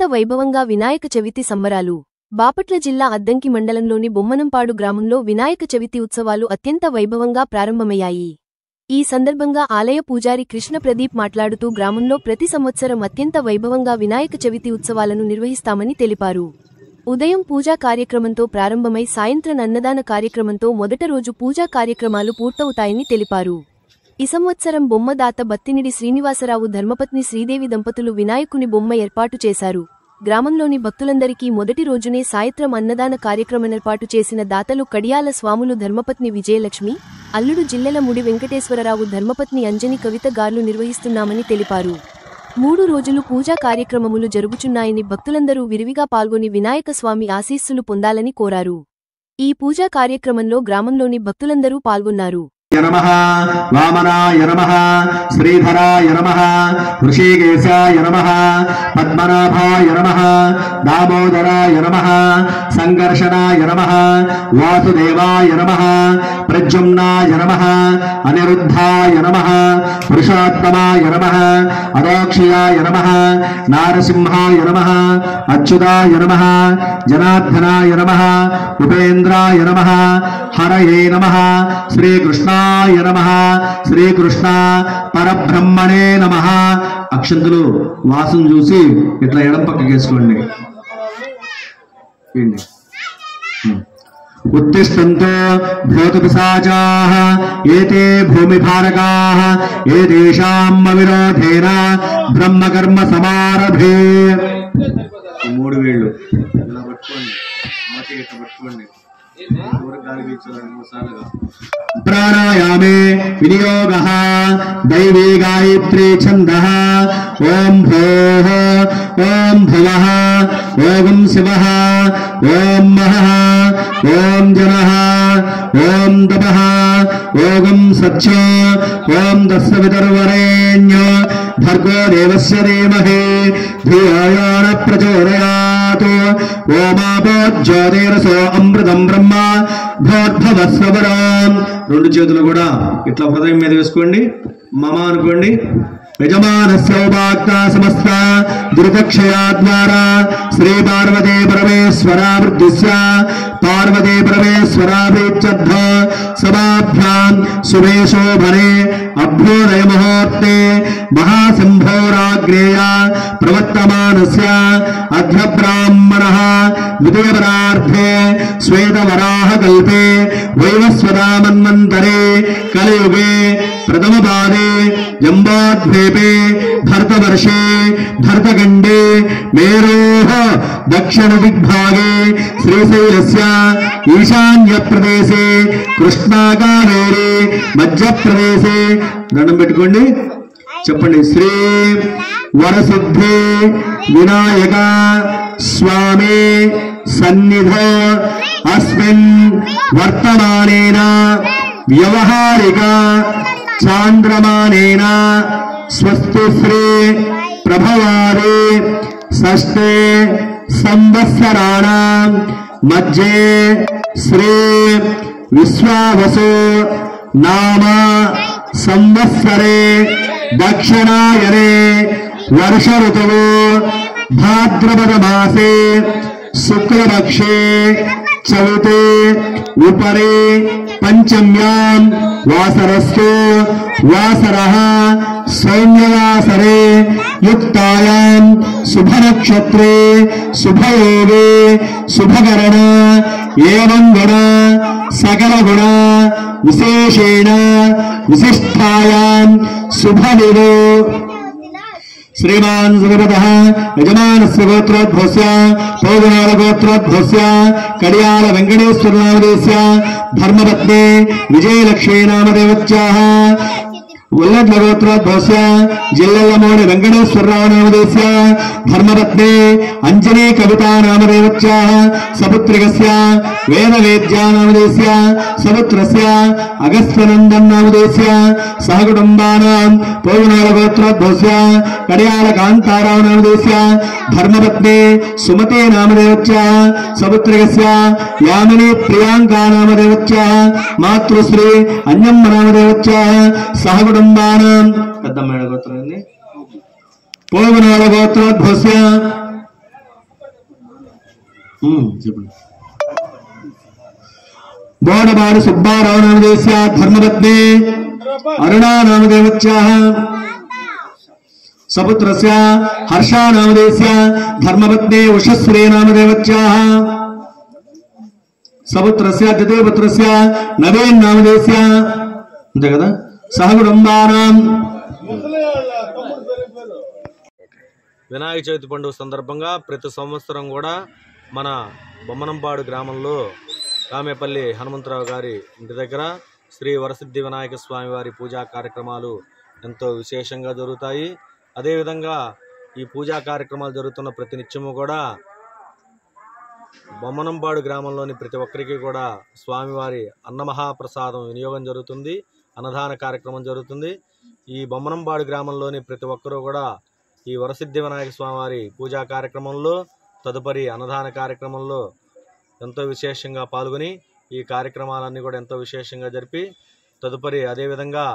అత్యంత వైభవంగా వినాయక చవితి సంబరాలు. బాపట్ల జిల్లా అద్దంకి మండలంలోని బొమ్మనంపాడు గ్రామంలో వినాయక చవితి ఉత్సవాలు అత్యంత వైభవంగా ప్రారంభమయ్యాయి. ఈ సందర్భంగా ఆలయ పూజారి కృష్ణ ప్రదీప్ మాట్లాడుతూ గ్రామంలో ప్రతి సంవత్సరం అత్యంత వైభవంగా వినాయక చవితి ఉత్సవాలను నిర్వహిస్తామని తెలిపారు. ఉదయం పూజా కార్యక్రమంతో ప్రారంభమై సాయంత్రం అన్నదాన కార్యక్రమంతో మొదట రోజు పూజా కార్యక్రమాలు పూర్తవుతాయని తెలిపారు. ఈ సంవత్సరం బొమ్మదాత బత్తినిడి శ్రీనివాసరావు ధర్మపత్ని శ్రీదేవి దంపతులు వినాయకుని బొమ్మ ఏర్పాటు చేశారు. గ్రామంలోని భక్తులందరికీ మొదటి రోజునే సాయంత్రం అన్నదాన కార్యక్రమమేర్పాటు చేసిన దాతలు కడియాల స్వాములు ధర్మపత్ని విజయలక్ష్మి, అల్లుడు జిల్లెల ముడి వెంకటేశ్వరరావు ధర్మపత్ని అంజని కవిత గార్లు నిర్వహిస్తున్నామని తెలిపారు. 3 రోజులు పూజా కార్యక్రమములు జరుగుచున్నాయని భక్తులందరూ విరివిగా పాల్గొని వినాయక స్వామి ఆశీస్సులు పొందాలని కోరారు. ఈ పూజా కార్యక్రమంలో గ్రామంలోని భక్తులందరూ పాల్గొన్నారు. నమః వామనాయ నమః శ్రీధరాయ నమః ఋషికేశాయ నమః పద్మనాభాయ నమః దామోదరాయ నమః సంకర్షణాయ నమః వాసుదేవాయ నమః ప్రద్యుమ్నాయ నమః అనిరుద్ధాయ నమః పురుషోత్తమాయ నమః అదోక్షయాయ నమః నారసింహాయ నమః అచ్యుతాయ నమః జనార్దనాయ నమః ఉపేంద్రాయ నమః హరయే నమః శ్రీకృష్ణ నమః శ్రీకృష్ణ పరబ్రహ్మణే నమః. అక్షంతులు వాసం చూసి ఇట్లా ఎడం పక్కకి వేసుకోండి. ఉత్తిష్టంతో భూతపిశాచాః ఏతే భూమిభారకాః ఏతేషాం అవిరోధేన బ్రహ్మకర్మ సమారభే. 3 వేళ్ళు ఇలా పట్టుకోండి, మాటి ఇట్లా పట్టుకోండి. ప్రాణాయామే వినియోగః దైవీ గాయత్రీ ఛందః. ఓం భోః ఓం భువః ఓం శివః ఓం మహః ఓం జనః ఓం తపః ఓం సత్య ఓం దస్సవితుర్వరేణ్యో భర్గో దేవస్య ధీమహి ధియో న ప్రచోదయాత్. ఓమాపో జ్యోతిరసో అమృతం బ్రహ్మ భోర్భవస్వరం. 2 చేతులు కూడా ఇట్లా హృదయం మీద వేసుకోండి. మమ అనుకోండి. యజమానస్య ఉపాక్తా సమస్త దుర్గక్షయా ద్వారా శ్రీ పార్వతీ పరమేశ్వరావృద్ధిస్య పార్వతీ పరమేశ్వరాభ్యర్థ సమాభ్యాం శుభే శోభనే అభ్యుదయ ముహూర్తే మహాసింభోరాగ్నేయ ప్రవర్తమానస్య అధ్య బ్రాహ్మణః ద్వితీయపరార్థే శ్వేతవరాహ కల్పే వైవస్వతామన్వంతరే కలియుగే ప్రథమపాదే జంబాద్వీపే భరతవర్షే భరతఖండే మేరోః దక్షిణ దిగ్భాగే శ్రీశైలస్య ఈశాన్య ప్రదేశే కృష్ణాకావేరి మధ్యప్రదేశే. దండం పెట్టుకోండి, చెప్పండి. శ్రీ వరసిద్ధి వినాయక స్వామి సన్నిధో అస్మిన్ వర్తమానేన వ్యవహారిక చాంద్రమానేన స్వస్తి శ్రీ ప్రభవారి షష్ఠే సంవత్సరాణాం మధ్యే శ్రీ విశ్వావసు నామ సంవత్సరే దక్షిణాయనే వర్ష ఋతువు భాద్రపద మాసే శుక్లపక్షే చవితే ఉపరి పంచమ్యాం వాసరస్తు వాసరః సౌమ్యవాసరే యుక్తాయాం శుభనక్షత్రే శుభయోగే శుభకరణ ఏవం గుణ సకల గుణ విశేషేణ విశిష్టాయాం శుభనిదో. శ్రీమాన్ సుగపతః యజమానస్య గోత్రోద్భవస్య పౌగనాల గోత్రోద్భవస్య కడియాల వెంకటేశ్వర నామదేస్య ధర్మపత్ని విజయలక్ష్మీ నామదేవత్యాః ఉల్లడ్ల గోత్రోద్భవస్య జిల్లెల్లమూడి వెంకటేశ్వరరావు నామదేస్య ధర్మపత్ని అంజనీ కవితా నామదేవత్యాః సపుత్రికస్య వేదవేద్యా నామదేస్య సపుత్రస్య అగస్త్యనందన్ నామదేస్య సహకుటుంబానాం పౌగనాల గోత్రోద్భవస్య కడియాల కాంతారావు నామదేస్య ధర్మపత్ని సుమతి నామదేవత్యాః సపుత్రికస్య యామిని ప్రియాంకా నామదేవత్యాః మాతృశ్రీ అన్యమ్మ నామదేవత్యాః సహకుటుంబానాం పెద్దమ్మ గోత్రం పోగనాల గోత్రోద్భవస్య చెప్పండి. బోడబాడు సుబ్బారావు నామదేశ్య ధర్మపత్ని అరుణా నామదేవచ్యాః సపుత్రస్య హర్షా నామదేశ్య ధర్మపత్ని ఉషశ్రీ నామదేవచ్యాః సపుత్రస్య ద్వితీయపుత్రస్య నవీన్ నామదేశ్య అంతే కదా సహకుటుంబానాం. వినాయక చవితి పండుగ సందర్భంగా ప్రతి సంవత్సరం కూడా మన బొమ్మనంపాడు గ్రామంలో కామేపల్లి హనుమంతరావు గారి ఇంటి దగ్గర శ్రీ వరసిద్ధి వినాయక స్వామి వారి పూజా కార్యక్రమాలు ఎంతో విశేషంగా జరుగుతాయి. అదేవిధంగా ఈ పూజా కార్యక్రమాలు జరుగుతున్న ప్రతి నిత్యము కూడా బొమ్మనంపాడు గ్రామంలోని ప్రతి ఒక్కరికి కూడా స్వామివారి అన్నమహాప్రసాదం వినియోగం జరుగుతుంది, అన్నదాన కార్యక్రమం జరుగుతుంది. ఈ బొమ్మనంపాడు గ్రామంలోని ప్రతి ఒక్కరూ కూడా ఈ వరసిద్ధి వినాయక స్వామివారి పూజా కార్యక్రమంలో తదుపరి అన్నదాన కార్యక్రమంలో ఎంతో విశేషంగా పాల్గొని ఈ కార్యక్రమాలన్నీ కూడా ఎంతో విశేషంగా జరిపి తదుపరి అదేవిధంగా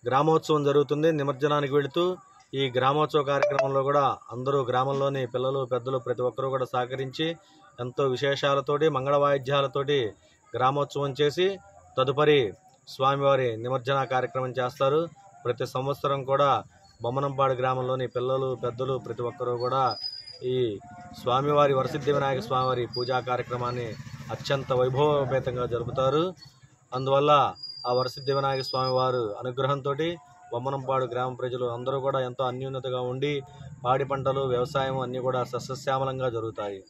గ్రామోత్సవం జరుగుతుంది. నిమజ్జనానికి వెళుతూ ఈ గ్రామోత్సవ కార్యక్రమంలో కూడా అందరూ గ్రామంలోని పిల్లలు పెద్దలు ప్రతి ఒక్కరూ కూడా సహకరించి ఎంతో విశేషాలతోటి మంగళ వాయిద్యాలతోటి గ్రామోత్సవం చేసి తదుపరి స్వామివారి నిమజ్జన కార్యక్రమం చేస్తారు. ప్రతి సంవత్సరం కూడా బొమ్మనంపాడు గ్రామంలోని పిల్లలు పెద్దలు ప్రతి ఒక్కరూ కూడా ఈ స్వామివారి వరసిద్ధి వినాయక స్వామివారి పూజా కార్యక్రమాన్ని అత్యంత వైభవపేతంగా జరుపుతారు. అందువల్ల ఆ వరసిద్ధి వినాయక స్వామి వారు అనుగ్రహంతో బొమ్మనంపాడు గ్రామ ప్రజలు అందరూ కూడా ఎంతో అన్యూన్యతగా ఉండి పాడి పంటలు వ్యవసాయం అన్నీ కూడా సస్యశ్యామలంగా జరుగుతాయి.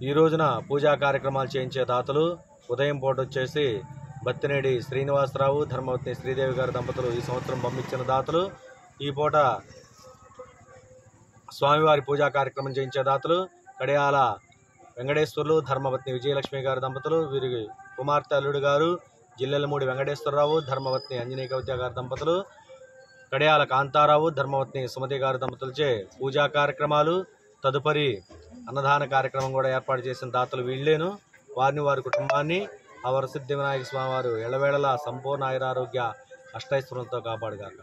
ఈ రోజున పూజా కార్యక్రమాలు చేయించే దాతలు ఉదయం పూట వచ్చేసి బత్తినేడి శ్రీనివాసరావు ధర్మవతి శ్రీదేవి గారి దంపతులు ఈ సంవత్సరం పంపించిన దాతలు. ఈ పూట స్వామివారి పూజా కార్యక్రమం చేయించే దాతలు కడియాల వెంకటేశ్వర్లు ధర్మపత్ని విజయలక్ష్మి గారి దంపతులు, వీరి కుమార్తె అల్లుడు గారు జిల్లెలమూడి వెంకటేశ్వరరావు ధర్మవత్ని అంజనీ కవిత గారి దంపతులు, కడియాల కాంతారావు ధర్మవత్ని సుమతి గారి దంపతులచే పూజా కార్యక్రమాలు తదుపరి అన్నదాన కార్యక్రమం కూడా ఏర్పాటు చేసిన దాతలు వీళ్ళేను. వారిని వారి కుటుంబాన్ని ఆ వరసిద్ధి వినాయక స్వామి వారు ఎల్లవేళలా సంపూర్ణ ఆయురారోగ్య అష్టైశ్వర్యంతో కాపాడుగాక.